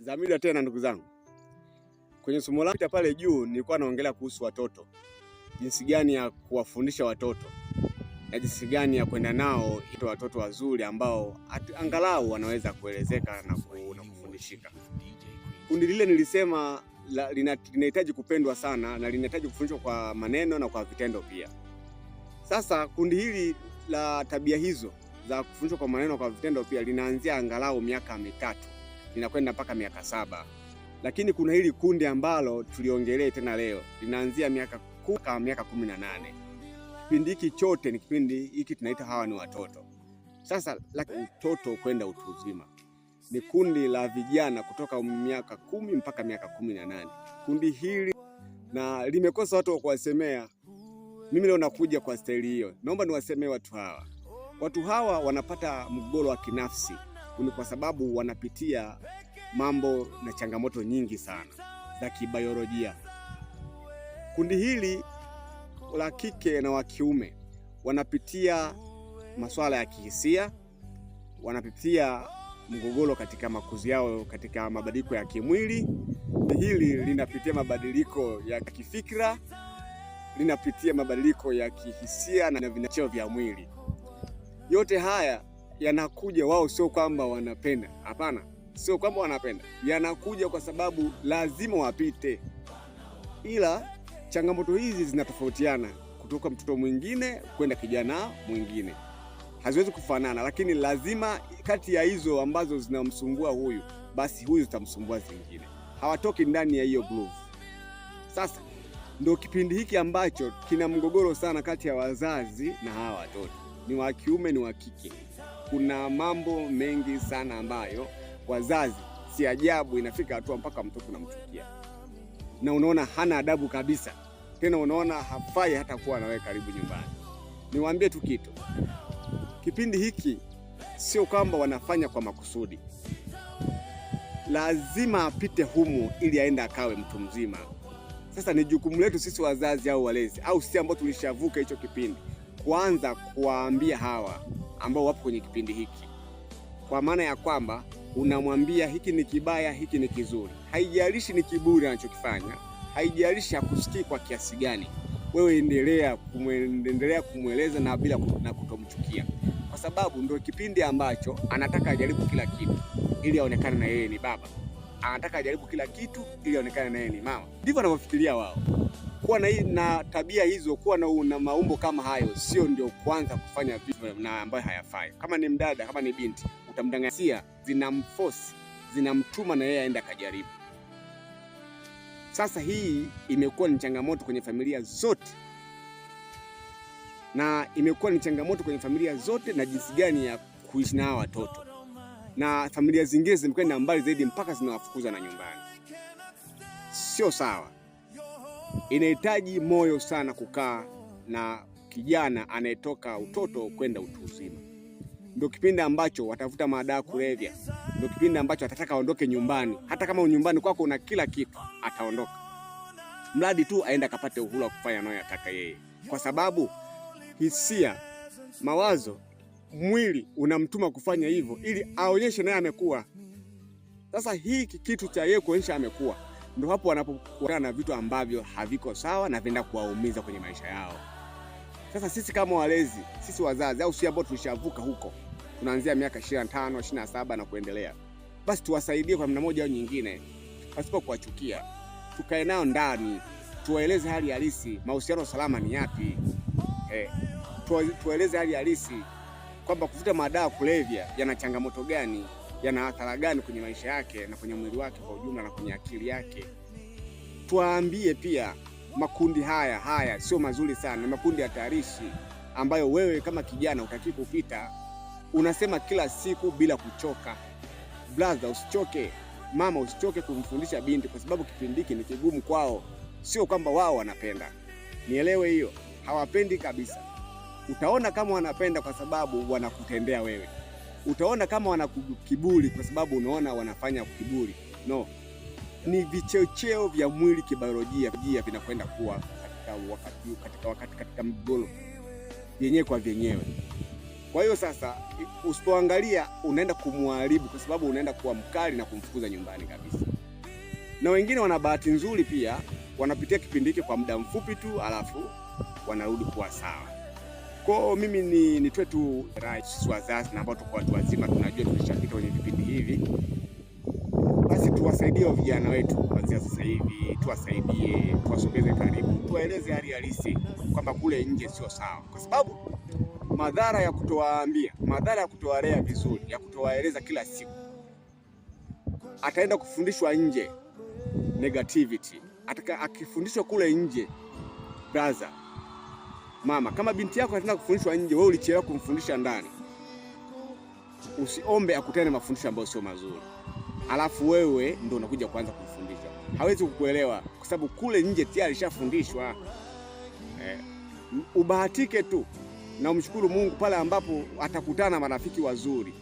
Zamida tena ndugu zangu. Kwenye somo langu pale juu nilikuwa naongelea kuhusu watoto. Jinsi gani ya kuwafundisha watoto na jinsi gani ya kwenda nao ili watoto wazuri ambao angalau wanaweza kuelezeka na kufundishika. Kundi lile nilisema linahitaji kupendwa sana na linahitaji kufundishwa kwa maneno na kwa vitendo pia. Sasa kundi hili la tabia hizo za kufundishwa kwa maneno kwa vitendo pia linaanzia angalau miaka 3 linakwenda mpaka miaka 7. Lakini kuna hili kundi ambalo tuliongelea tena leo linaanzia miaka 18. Kipindi hiki chote ni kipindi hiki tunaita hawa ni watoto. Sasa utoto kwenda utu uzima ni kundi la vijana kutoka miaka 10 mpaka miaka 18. Kundi hili na limekosa watu wa kuwasemea. Mimi leo nakuja kwa staili hiyo. Naomba niwasemee watu hawa. Watu hawa wanapata mgogoro wa kinafsi kwa sababu wanapitia mambo na changamoto nyingi sana za kibiolojia. Kundi hili la kike na wa kiume wanapitia masuala ya kihisia, wanapitia mgogoro katika makuzi yao, katika mabadiliko ya kimwili. Hili linapitia mabadiliko ya kifikra, linapitia mabadiliko ya kihisia na vinacheo vya mwili. Yote haya yanakuja, wao sio kwamba wanapenda. Hapana, sio kwamba wanapenda. Yanakuja kwa sababu lazima wapite. Ila changamoto hizi zinatofautiana kutoka mtoto mwingine kwenda kijana mwingine. Haziwezi kufanana, lakini lazima kati ya hizo ambazo zinamsumbua huyu, basi huyu zitamsumbua zingine. Hawatoki ndani ya hiyo groove. Sasa ndio kipindi hiki ambacho kina mgogoro sana kati ya wazazi na hawa watoto. Ni wa kiume ni wa kike. Kuna mambo mengi sana ambayo wazazi, si ajabu inafika hatua mpaka mtoto unamchukia. Na unaona hana adabu kabisa. Tena unaona hafai hata kuwa nawe karibu nyumbani. Niwaambie tu kitu. Kipindi hiki sio kwamba wanafanya kwa makusudi. Lazima apite humu ili aende akawe mtu mzima. Sasa ni jukumu letu sisi wazazi au walezi au sisi ambao tulishavuka hicho kipindi kuanza kuwaambia hawa ambao wapo kwenye kipindi hiki. Kwa maana ya kwamba unamwambia hiki ni kibaya, hiki ni kizuri. Haijalishi ni kiburi anachokifanya, haijalishi hakusikii kwa kiasi gani. Wewe endelea kumweleza na bila kutomchukia. Kwa sababu ndio kipindi ambacho anataka ajaribu kila kitu ili aonekane na yeye ni baba. Anataka ajaribu kila kitu ili aonekane na yeye ni mama. Ndivyo wanavyofikiria wao. Kuwa na tabia hizo, kuwa na maumbo kama hayo, sio ndio kwanza kufanya vitu na ambayo hayafai. Kama ni mdada, kama ni binti, utamdanganyia, zinamforce, zinamtuma na yeye aende akajaribu. Sasa hii imekuwa ni changamoto kwenye familia zote. Na imekuwa ni changamoto kwenye familia zote na jinsi gani ya kuishi na watoto. Na familia zingine zimekwenda mbali zaidi mpaka zinawafukuza na nyumbani. Sio sawa. Inahitaji moyo sana kukaa na kijana anayetoka utoto kwenda utu uzima. Ndio kipindi ambacho watafuta madawa kulevya. Ndio kipindi ambacho atataka aondoke nyumbani. Hata kama nyumbani kwako una kila kitu, ataondoka. Mradi tu aenda akapate uhuru wa kufanya anayotaka yeye. Kwa sababu hisia, mawazo, mwili unamtuma kufanya hivyo ili aonyeshe naye amekuwa. Sasa hii kitu cha yeye kuonyesha amekuwa, ndio hapo wanapokutana na vitu ambavyo haviko sawa na vinaenda kuwaumiza kwenye maisha yao. Sasa sisi kama walezi, sisi wazazi au sisi ambao tulishavuka huko, tunaanzia miaka 25, 27 na kuendelea. Basi tuwasaidie kwa namna moja au nyingine, pasipo kuwachukia. Tukae nao ndani, tuwaeleze hali halisi, mahusiano salama ni yapi. Tuwaeleze hali halisi kwamba kuvuta madawa kulevya yana changamoto gani, yana athari gani kwenye maisha yake na kwenye mwili wake kwa ujumla na kwenye akili yake. Tuwaambie pia makundi haya sio mazuri sana, makundi hatarishi ambayo wewe kama kijana utaki kupita. Unasema kila siku bila kuchoka. Brother, usichoke. Mama, usichoke kumfundisha binti kwa sababu kipindi hiki ni kigumu kwao. Sio kwamba wao wanapenda. Nielewe hiyo. Hawapendi kabisa. Utaona kama wanapenda kwa sababu wanakutendea wewe. Utaona kama wanakiburi kwa sababu unaona wanafanya kiburi. No. Ni vichocheo vya mwili kibiolojia vinakwenda kuwa katika mgogoro yenyewe kwa vyenyewe. Kwa hiyo sasa usipoangalia unaenda kumharibu, kwa sababu unaenda kuwa mkali na kumfukuza nyumbani kabisa. Na wengine wana bahati nzuri pia, wanapitia kipindi hiki kwa muda mfupi tu, alafu wanarudi kuwa sawa. Kwa mimi nitoe tu rai wazazi na ambao tuko watu wazima, tunajua tumeshapita kwenye vipindi hivi, basi tuwasaidie vijana wetu kuanzia sasa hivi, tuwasaidie, tuwasogeze karibu, tuwaeleze hali halisi kwamba kule nje sio sawa, kwa sababu madhara ya kutowaambia, madhara ya kutowalea vizuri, ya kutowaeleza kila siku, ataenda kufundishwa nje negativity. Akifundishwa kule nje, brother, mama, kama binti yako ataenda kufundishwa nje, wewe ulichelewa kumfundisha ndani, usiombe akutane mafundisho ambayo sio mazuri, alafu wewe ndio unakuja kuanza kumfundisha. Hawezi kukuelewa kwa sababu kule nje tayari alishafundishwa. Ubahatike tu na umshukuru Mungu pale ambapo atakutana na marafiki wazuri,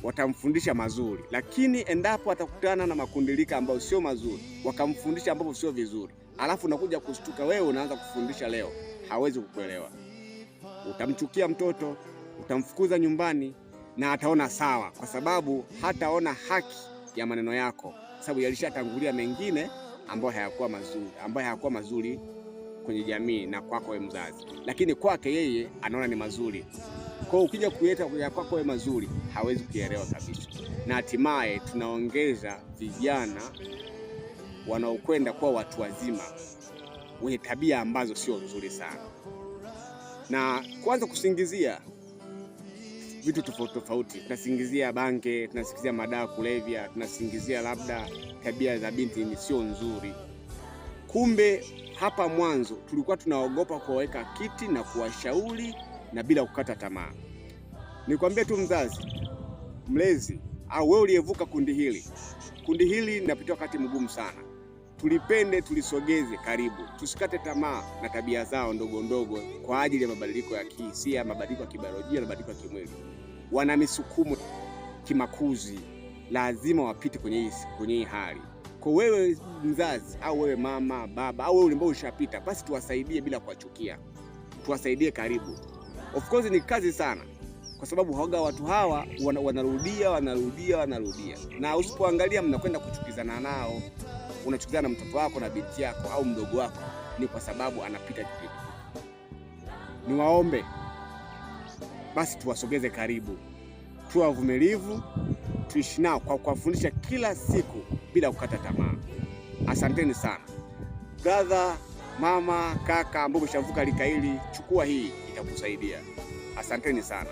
watamfundisha mazuri. Lakini endapo atakutana na makundilika ambayo sio mazuri, wakamfundisha ambapo sio vizuri, alafu unakuja kushtuka wewe unaanza kufundisha leo, hawezi kukuelewa. Utamchukia mtoto, utamfukuza nyumbani, na ataona sawa, kwa sababu hataona haki ya maneno yako, kwa sababu yalishatangulia mengine ambayo hayakuwa mazuri kwenye jamii na kwako wewe mzazi, lakini kwake yeye anaona ni mazuri. Kwa ukija kuleta ya kwako wewe mazuri, hawezi kuelewa kabisa, na hatimaye tunaongeza vijana wanaokwenda kuwa watu wazima wenye tabia ambazo sio nzuri sana, na kwanza kusingizia vitu tofauti tofauti. Tunasingizia bange, tunasingizia madawa kulevya, tunasingizia labda tabia za binti ni sio nzuri. Kumbe hapa mwanzo tulikuwa tunaogopa kuwaweka kiti na kuwashauri na bila kukata tamaa. Nikwambie tu mzazi, mlezi, au wewe uliyevuka kundi hili linapitia wakati mgumu sana. Tulipende, tulisogeze karibu, tusikate tamaa na tabia zao ndogo ndogo kwa ajili ya mabadiliko ya kihisia, mabadiliko ya kibiolojia, mabadiliko ya kimwili. Wana misukumo kimakuzi, lazima wapite kwenye hii hali. Kwa wewe mzazi, au wewe mama, baba, au wewe ambao ushapita, basi tuwasaidie bila kuwachukia. Tuwasaidie karibu. Of course ni kazi sana, kwa sababu watu hawa wanarudia. Na usipoangalia mnakwenda kuchukizana nao. Unachukizana na mtoto wako na binti yako au mdogo wako, ni kwa sababu anapita kipindi. Niwaombe basi tuwasogeze karibu, tuwe wavumilivu, tuishi nao kwa kuwafundisha kila siku bila kukata tamaa. Asanteni sana brother, mama, kaka ambao umeshavuka lika hili, chukua hii itakusaidia. Asanteni sana.